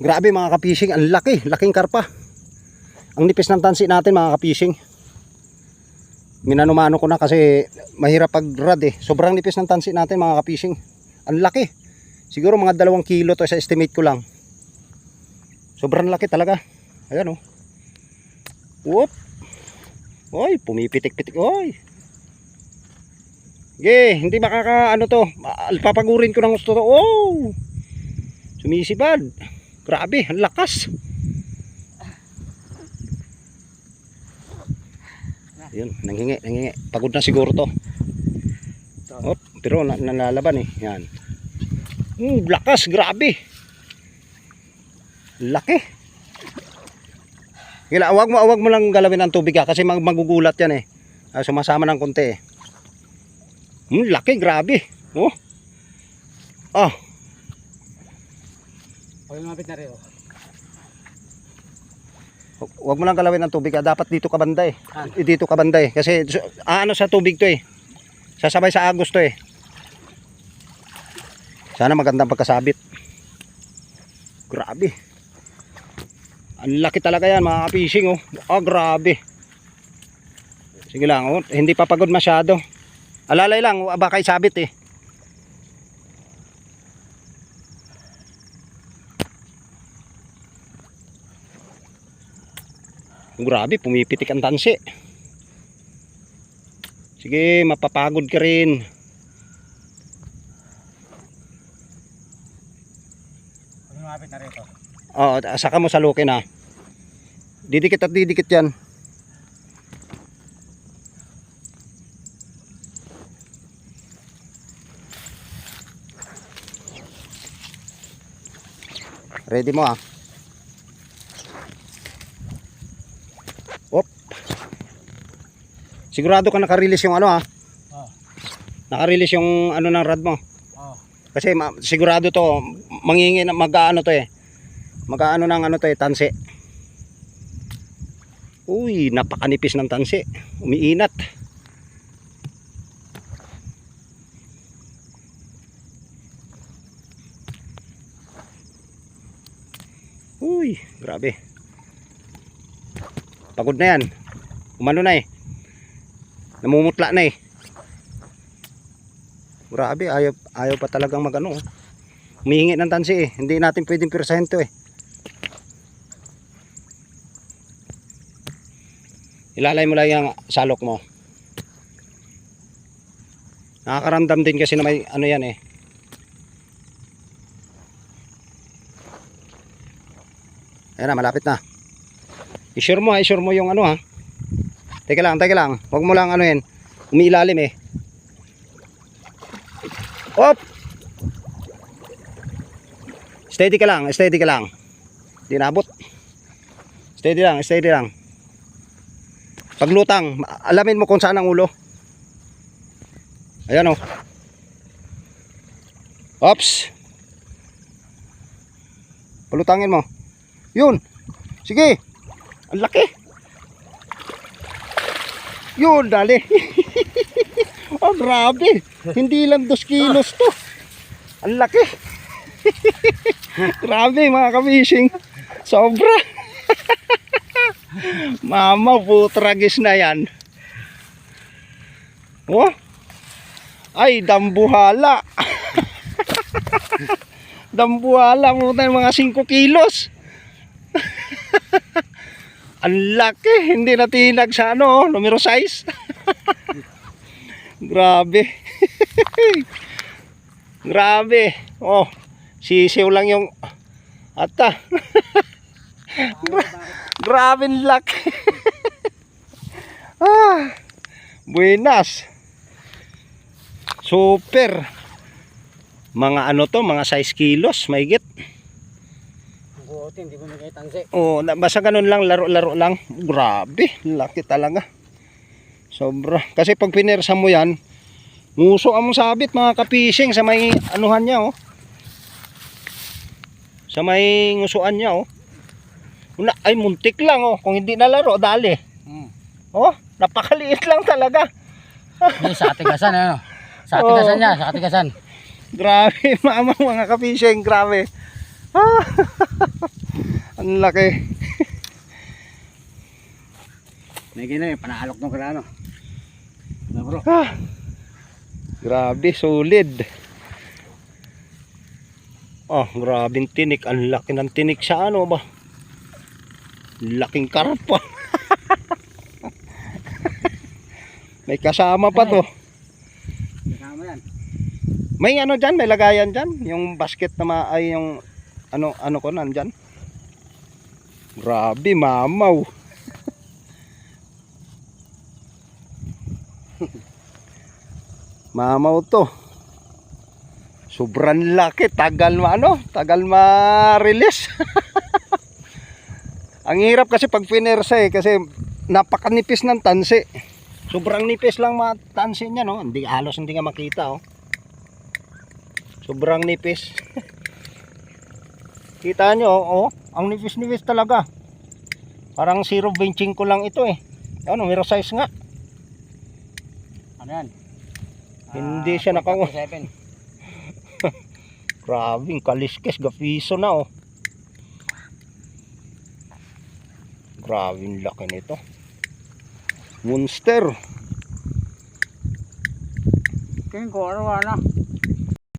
Grabe mga ka-fishing, ang laki, laking karpa. Ang nipis ng tansi natin mga ka-fishing. Minano-mano ko na kasi mahirap pag-rad eh. Sobrang nipis ng tansi natin mga ka-fishing. Ang laki. Siguro mga 2 kilo to sa estimate ko lang. Sobrang laki talaga. Ayan oh. Whoop. Oy, pumipitik-pitik. Oy. Hindi makaka ano to. Papagurin ko ng gusto to. Oh. Sumisibad. Grabe, ang lakas. Ayun, nanghingi. Pagod na siguro to. Oh, pero nalalaban eh. Yan. Lakas, grabe. Laki. Wag mo lang galawin ang tubig kasi magugulat yan eh. Sumasama ng konti eh. Laki, grabe. Oh. Ah. Lumapit na rin oh. Huwag mo lang galawin ang tubig. Dapat dito ka banda eh. Dito ka banda eh. Kasi ano sa tubig to eh. Sasabay sa agos to eh. Sana magandang pagkasabit. Grabe. Ang laki talaga yan mga fishing oh. Grabe. Sige lang oh. Hindi pa pagod masyado. Alalay lang. Baka isabit eh. Grabe, pumipitik ang tansi. Sige, mapapagod ka rin. Lumapit na rin ito. Oo, saka mo salukin ha. Didikit at didikit yan. Ready mo ha. Sigurado ka naka-release yung ano ha? Oh. Naka-release yung ano ng rod mo? Oh. Kasi sigurado to, mangingin, mag-ano to eh. Mag-ano ng ano to eh, tansi. Uy, napakanipis ng tansi. Umiinat. Uy, grabe. Pagod na yan. Umano na eh. Namumutla na eh. Grabe, ayaw pa talagang magano. Humihingi ng tansi eh. Hindi natin pwedeng pirsahin to eh. Ilalay mo lang yung salok mo. Nakakaramdam din kasi na may ano yan eh. Ayan na, malapit na. I-sure mo yung ano ha. Teka lang. Huwag mo lang ano yan. Umiilalim eh. Hop! Steady ka lang. Hindi nabot. Steady lang. Paglutang, alamin mo kung saan ang ulo. Ayan o. Oops. Palutangin mo. Yun. Sige. Ang laki. Yun, dali. Oh, grabe. Hindi lang 2 kilos to. Ang laki. Grabe mga ka-fishing. Sobra. Mama, putragis na yan. Oh. Ay, dambuhala. Dambuhala mo tayo mga 5 kilos. Ang laki, hindi na tinag sa ano, numero size. Grabe. Grabe. Oh, sisiw lang yung ata. Grabe ang laki. Buenas. Super. Mga ano to, mga 6 kilos, mahigit. Hindi mo nagay tansi. Oh, basta ganun lang, laro-laro lang. Grabe, laki talaga. Sobra. Kasi pag pinersa mo yan, nguso ang sabit mga ka-fishing sa may anuhan niya oh. Sa may ngusuan niya oh. Ay muntik lang oh, kung hindi nalaro, dali. Oh, napakaliit lang talaga. Sa atigasan ano. Sa atigasan niya, sa atigasan. Grabe, mga ka-fishing, grabe. Ah, ang laki. May gina panaalok nung kala ano. Na bro. Ah, grabe, solid. Ah, grabing tinik. Ang laki ng tinik sa ano ba? Laking karpa. May kasama pa to. Kasama yan. May ano dyan, may lagayan dyan. Yung basket na ay yung ano ko nandyan. Grabe, mamaw. Mamaw to. Sobrang laki, tagal ma-release. Ang hirap kasi pag pinersa kasi napakanipis ng tansi. Sobrang nipis lang matansi niya, no? Hindi nga makita, oh. Sobrang nipis. Kita nyo, oh, ang nipis-nipis talaga. Parang 0.25 lang ito eh. Ano, hero size nga. Ano yan? Hindi siya nakaw. 7. Grabing kaliskes, gapiso na, oh. Grabing laki nito. Monster. King ko, ano na?